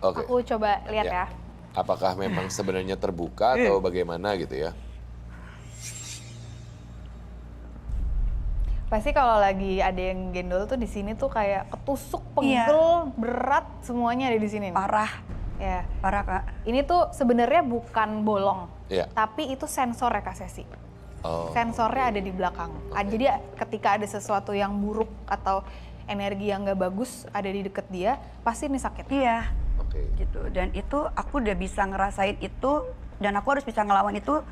Oke. Aku coba lihat ya. Apakah memang sebenarnya terbuka atau bagaimana gitu ya? Pasti kalau lagi ada yang gendol tuh di sini tuh kayak ketusuk, Iya. pegel, berat, semuanya ada di sini. nih. Parah, Ya. parah Kak. Ini tuh sebenarnya bukan bolong, Iya. tapi itu sensor ya Kak Sesi. Oh, Sensornya ada di belakang. Jadi ketika ada sesuatu yang buruk atau energi yang nggak bagus ada di deket dia, pasti ini sakit. Iya, Oke. gitu. Dan itu aku udah bisa ngerasain itu, dan aku harus bisa ngelawan itu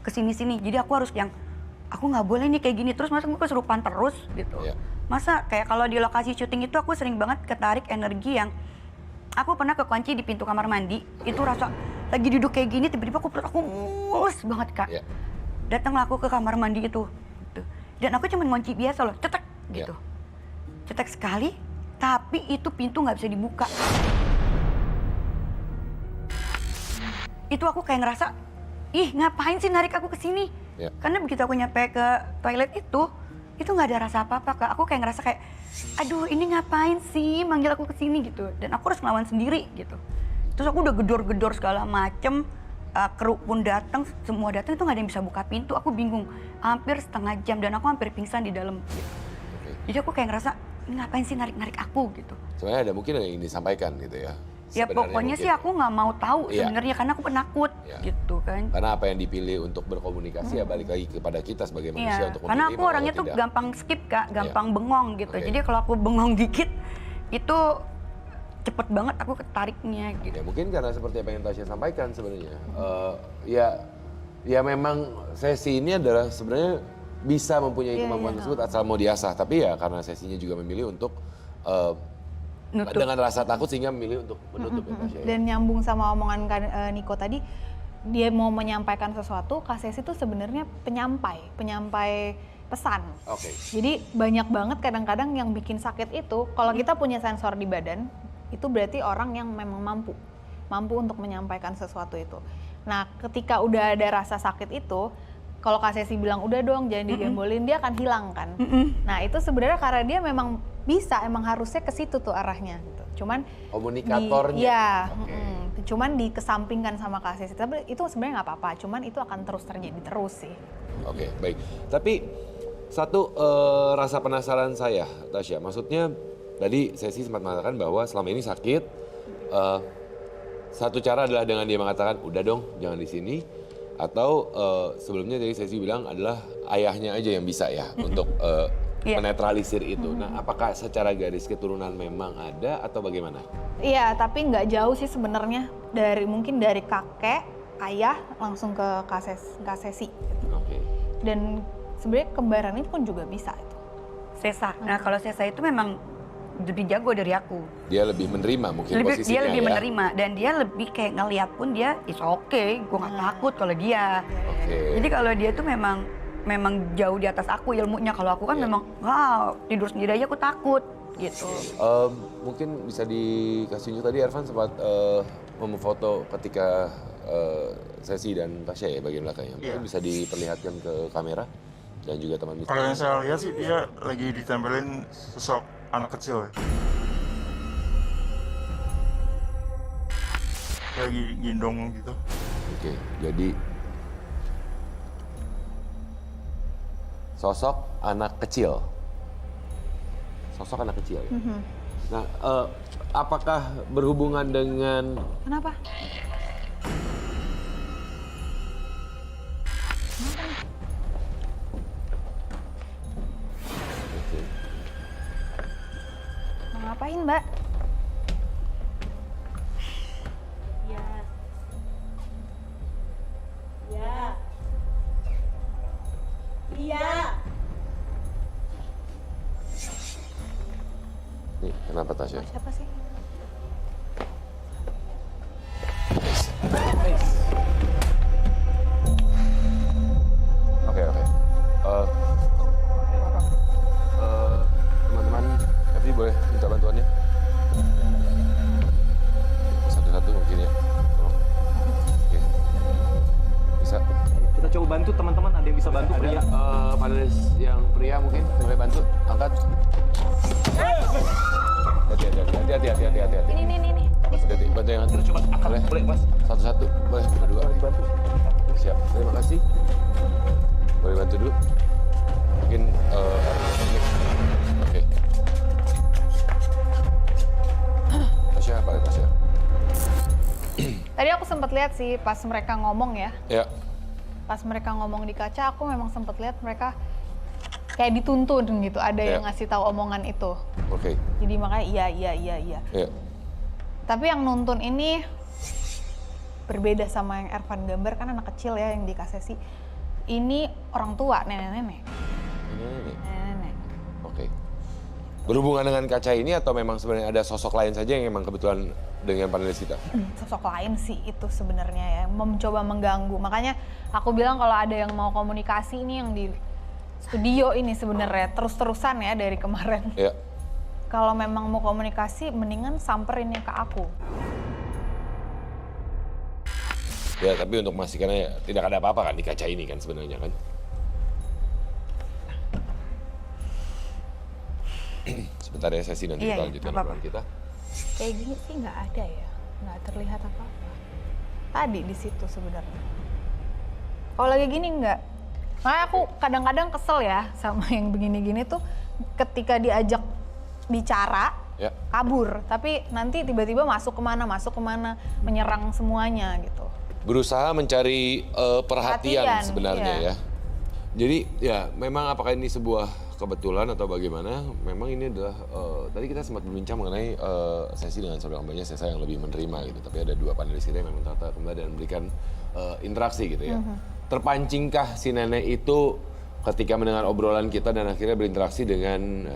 kesini-sini. Jadi aku harus yang, aku nggak boleh nih kayak gini terus, masa gue kesurupan terus gitu. Iya. Masa kayak kalau di lokasi syuting itu aku sering banget ketarik energi yang, aku pernah kekunci di pintu kamar mandi, itu rasa lagi duduk kayak gini, tiba-tiba aku mulus banget Kak. Iya. Datanglah aku ke kamar mandi itu, gitu. Dan aku cuma ngunci biasa loh, cetek gitu. Cetek sekali, tapi itu pintu nggak bisa dibuka. Itu aku kayak ngerasa, ih ngapain sih narik aku ke sini? Ya. Karena begitu aku nyampe ke toilet itu nggak ada rasa apa-apa Kak. Aku kayak ngerasa kayak, aduh ini ngapain sih manggil aku ke sini gitu. Dan aku harus ngelawan sendiri gitu. Terus aku udah gedor-gedor segala macem, kru pun datang, semua datang itu nggak ada yang bisa buka pintu. Aku bingung, hampir setengah jam dan aku hampir pingsan di dalam. Gitu. Oke. Jadi aku kayak ngerasa, ini ngapain sih narik-narik aku gitu. Sebenarnya ada mungkin yang ingin disampaikan gitu ya. Ya Sebenarnya pokoknya mungkin. sih aku nggak mau tahu Iya. sebenarnya karena aku penakut gitu kan. Karena apa yang dipilih untuk berkomunikasi ya balik lagi kepada kita sebagai manusia Iya, untuk karena memilih aku mau orangnya atau tuh tidak. gampang skip Kak, gampang bengong gitu. Oke. Jadi kalau aku bengong dikit itu cepet banget aku ketariknya gitu. Ya mungkin karena seperti apa yang Tasya sampaikan sebenarnya. Ya memang sesi ini adalah sebenarnya bisa mempunyai kemampuan tersebut asal mau diasah. Tapi ya karena sesinya juga memilih untuk Nutup. dengan rasa takut sehingga memilih untuk menutup ya Tasya. Dan nyambung sama omongan Niko tadi, dia mau menyampaikan sesuatu, Kak Sesi tuh sebenarnya penyampai pesan. Oke. Jadi banyak banget kadang-kadang yang bikin sakit itu, kalau kita punya sensor di badan, itu berarti orang yang memang mampu untuk menyampaikan sesuatu itu. Nah, ketika udah ada rasa sakit itu, kalau Kak Sesi bilang udah dong jangan digembolin, dia akan hilang kan. Nah, itu sebenarnya karena dia memang bisa, emang harusnya ke situ tuh arahnya gitu. Cuman Komunikatornya. Iya, Oke. cuman dikesampingkan sama Kak Sesi. Tapi itu sebenarnya nggak apa-apa, cuman itu akan terus terjadi terus sih. Oke, baik. Tapi satu rasa penasaran saya, Tasya. Maksudnya tadi Sesi sempat mengatakan bahwa selama ini sakit. Satu cara adalah dengan dia mengatakan, udah dong, jangan di sini. Atau sebelumnya tadi Sesi bilang adalah ayahnya aja yang bisa ya untuk menetralisir itu. Nah, apakah secara garis keturunan memang ada atau bagaimana? Iya, tapi nggak jauh sih sebenarnya mungkin dari kakek, ayah langsung ke Kak Sesi. Oke. Dan sebenarnya kembaran itu pun juga bisa itu. Sesa. Nah kalau Sesa itu memang lebih jago dari aku. Dia lebih menerima mungkin posisinya Dia lebih ya. menerima dan dia lebih kayak ngeliat pun dia is okay, gue nggak takut kalau dia. Oke. Jadi kalau dia tuh memang jauh di atas aku ilmunya. Kalau aku kan memang tidur sendiri aja aku takut gitu. Mungkin bisa dikasih tunjuk tadi Ervan sempat memfoto ketika Sesi dan Tasya ya bagian belakangnya. Mungkin bisa diperlihatkan ke kamera dan juga teman mitra. Kalau yang saya lihat sih dia lagi ditempelin sosok anak kecil ya. Lagi gendong gitu. Oke, jadi sosok anak kecil. Sosok anak kecil ya. Nah, apakah berhubungan dengan Kenapa? Oke. Mau ngapain, Mbak? Nih, kenapa Tasya? Siapa sih? Oke. Teman-teman, Evi boleh minta bantuannya? Satu-satu mungkin ya, tolong. Oke. Bisa? Kita coba bantu teman-teman, ada yang bisa bantu Ada pria. panelis yang pria mungkin boleh bantu, angkat. Hati-hati. Ini. Mas, Ganti, bantu yang atur. coba angkat. Boleh? Boleh, Mas. Satu-satu, boleh, berdua. Boleh dibantu. Siap, terima kasih. Boleh bantu dulu? Mungkin, ini. Oke. Tasya, apa ya Tasya? Tadi aku sempat lihat sih pas mereka ngomong ya. Ya, Pas mereka ngomong di kaca, aku memang sempat lihat mereka kayak dituntun gitu. Ada yang Ya. ngasih tahu omongan itu. oke. Jadi makanya iya. Ya, Tapi yang nuntun ini berbeda sama yang Ervan gambar, kan anak kecil ya yang di KSSI. Ini orang tua, nenek-nenek. ini. Nenek-nenek. Oke. Berhubungan dengan kaca ini atau memang sebenarnya ada sosok lain saja yang memang kebetulan dengan panelis kita? Sosok lain sih itu sebenarnya ya, mencoba mengganggu. Makanya aku bilang kalau ada yang mau komunikasi ini yang di studio ini sebenarnya terus-terusan ya dari kemarin. Ya, Kalau memang mau komunikasi, mendingan samperinnya ke aku. ya tapi untuk memastikannya tidak ada apa-apa kan di kaca ini kan sebenarnya kan? Sebentar ya sesi nanti Iya, kita iya, lanjutkan apa-apa. obrolan kita. Kayak gini sih nggak ada ya, nggak terlihat apa-apa. Tadi di situ sebenarnya. Kalau lagi gini nggak. Makanya aku kadang-kadang kesel ya sama yang begini-gini tuh ketika diajak bicara, Ya. kabur. Tapi nanti tiba-tiba masuk kemana, menyerang semuanya gitu. Berusaha mencari perhatian Perhatian, sebenarnya iya. ya. Jadi ya memang apakah ini sebuah kebetulan atau bagaimana? Memang ini adalah tadi kita sempat berbincang mengenai sesi dengan saudara kembalinya saya yang lebih menerima gitu. Tapi ada dua panelis kita yang memang tata kembali dan memberikan interaksi gitu ya. Terpancingkah si nenek itu ketika mendengar obrolan kita dan akhirnya berinteraksi dengan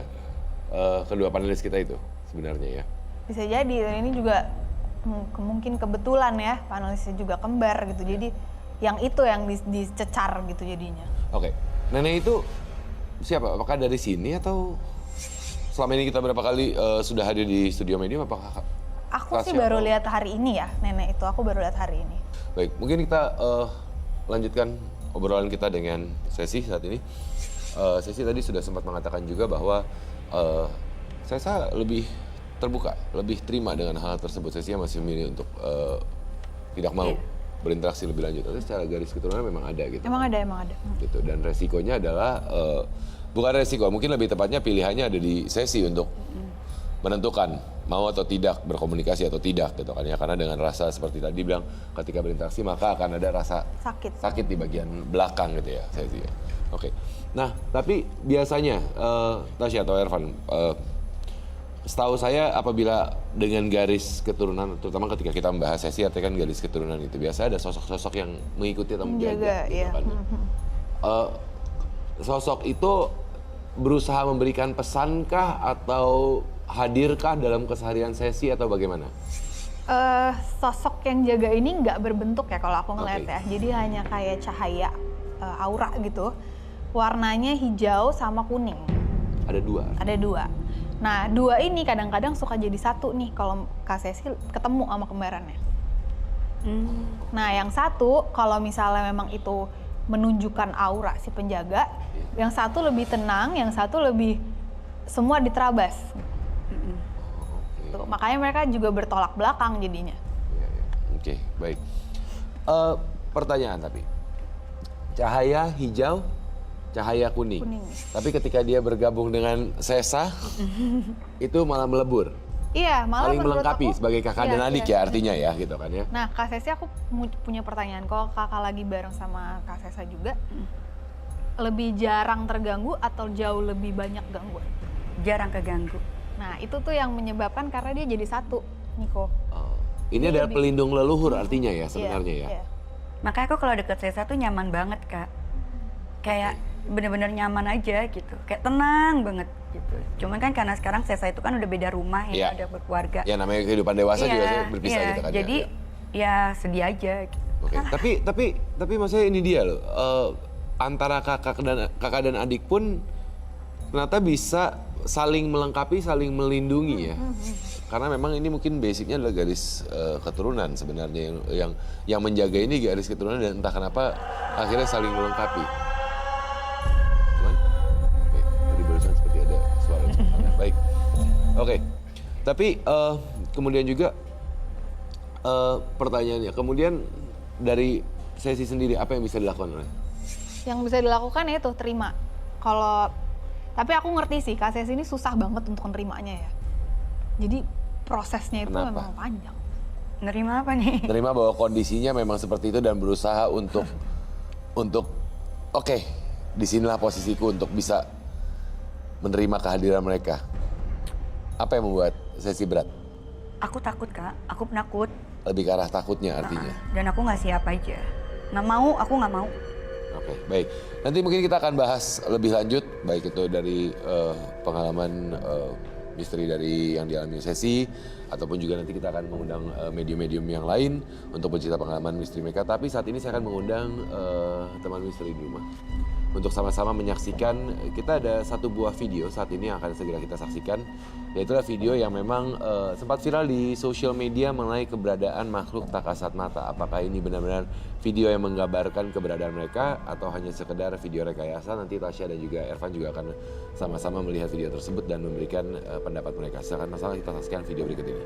kedua panelis kita itu sebenarnya ya? Bisa jadi, dan ini juga mungkin kebetulan ya, panelisnya juga kembar gitu. Jadi yang itu yang dicecar gitu jadinya. Oke, nenek itu siapa? Apakah dari sini atau selama ini kita berapa kali sudah hadir di studio Medium? Apakah Aku sih Tasya baru atau- lihat hari ini ya, nenek itu. Aku baru lihat hari ini. Baik, mungkin kita lanjutkan obrolan kita dengan Sesi saat ini. Sesi tadi sudah sempat mengatakan juga bahwa saya lebih terbuka, lebih terima dengan hal tersebut. Sesi masih memilih untuk tidak mau berinteraksi lebih lanjut. Tapi secara garis keturunan memang ada gitu. Emang ada. Gitu. Dan resikonya adalah bukan resiko, mungkin lebih tepatnya pilihannya ada di Sesi untuk menentukan mau atau tidak berkomunikasi atau tidak gitu kan ya, karena dengan rasa seperti tadi bilang ketika berinteraksi maka akan ada rasa sakit di bagian belakang gitu ya Sesi ya. Oke. Nah, tapi biasanya Tasya atau Ervan, setahu saya apabila dengan garis keturunan, terutama ketika kita membahas Sesi artinya kan garis keturunan itu biasa ada sosok-sosok yang mengikuti atau menjaga gitu iya. kan. Sosok itu berusaha memberikan pesankah atau hadirkah dalam keseharian Sesi atau bagaimana? Sosok yang jaga ini nggak berbentuk ya kalau aku ngeliat Oke. ya. Jadi hanya kayak cahaya aura gitu. Warnanya hijau sama kuning. Ada dua. Ada dua. Nah, dua ini kadang-kadang suka jadi satu nih kalau Kak Sesi ketemu sama kembarannya. Nah, yang satu kalau misalnya memang itu menunjukkan aura si penjaga, yang satu lebih tenang, yang satu lebih semua diterabas. Tuh, makanya mereka juga bertolak belakang jadinya. Iya, iya. Oke, baik. Pertanyaan tapi, cahaya hijau, cahaya kuning. Kuning. Tapi ketika dia bergabung dengan Sesa, itu malah melebur. Iya, malah Saling menurut melengkapi aku- sebagai kakak iya, dan adik iya. ya artinya ya gitu kan ya. Nah, Kak Sesi aku punya pertanyaan. Kalau kakak lagi bareng sama Kak Sesa juga, lebih jarang terganggu atau jauh lebih banyak gangguan? Jarang keganggu. Nah, itu tuh yang menyebabkan karena dia jadi satu, Niko. Ini adalah pelindung leluhur artinya ya sebenarnya ya. Iya. Makanya aku kalau deket Sesa tuh nyaman banget, Kak. Kayak bener-bener nyaman aja gitu. Kayak tenang banget gitu. Cuman kan karena sekarang Sesa itu kan udah beda rumah ya, Iya. udah berkeluarga. Ya namanya kehidupan dewasa juga saya berpisah iya. gitu kan Jadi ya. ya sedih aja gitu. Oke, tapi maksudnya ini dia loh, antara kakak dan adik pun ternyata bisa saling melengkapi, saling melindungi ya. Karena memang ini mungkin basicnya adalah garis keturunan sebenarnya yang menjaga ini garis keturunan dan entah kenapa akhirnya saling melengkapi. Aman? Oke, tadi barusan seperti ada suara di sana. Baik. Oke. Tapi kemudian juga Pertanyaannya, kemudian dari sesi sendiri apa yang bisa dilakukan oleh? Yang bisa dilakukan ya itu terima. Tapi aku ngerti sih Kak Sesi ini susah banget untuk nerimanya ya. Jadi prosesnya itu Kenapa? memang panjang. Nerima apa nih? Terima bahwa kondisinya memang seperti itu dan berusaha untuk oke, disinilah posisiku untuk bisa menerima kehadiran mereka. Apa yang membuat sesi berat? Aku takut Kak, aku penakut. Lebih ke arah takutnya artinya. Dan aku nggak siap aja. Nggak mau, aku nggak mau. Oke, baik. Nanti mungkin kita akan bahas lebih lanjut, baik itu dari pengalaman misteri dari yang dialami sesi, ataupun juga nanti kita akan mengundang medium-medium yang lain untuk bercerita pengalaman misteri mereka. Tapi saat ini saya akan mengundang teman misteri di rumah untuk sama-sama menyaksikan. Kita ada satu buah video saat ini yang akan segera kita saksikan, yaitu video yang memang sempat viral di sosial media mengenai keberadaan makhluk tak kasat mata. Apakah ini benar-benar video yang menggambarkan keberadaan mereka atau hanya sekedar video rekayasa? Nanti Tasya dan juga Ervan juga akan sama-sama melihat video tersebut dan memberikan pendapat mereka. Silakan sama-sama kita saksikan video berikut ini.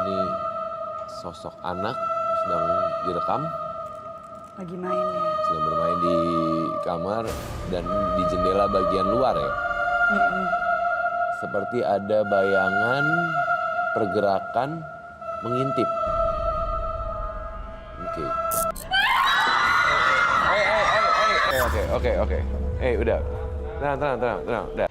Ini sosok anak sedang direkam, Lagi main ya. sedang bermain di kamar dan di jendela bagian luar ya. Seperti ada bayangan pergerakan mengintip. Oke. Oke. Udah. Tenang. Udah.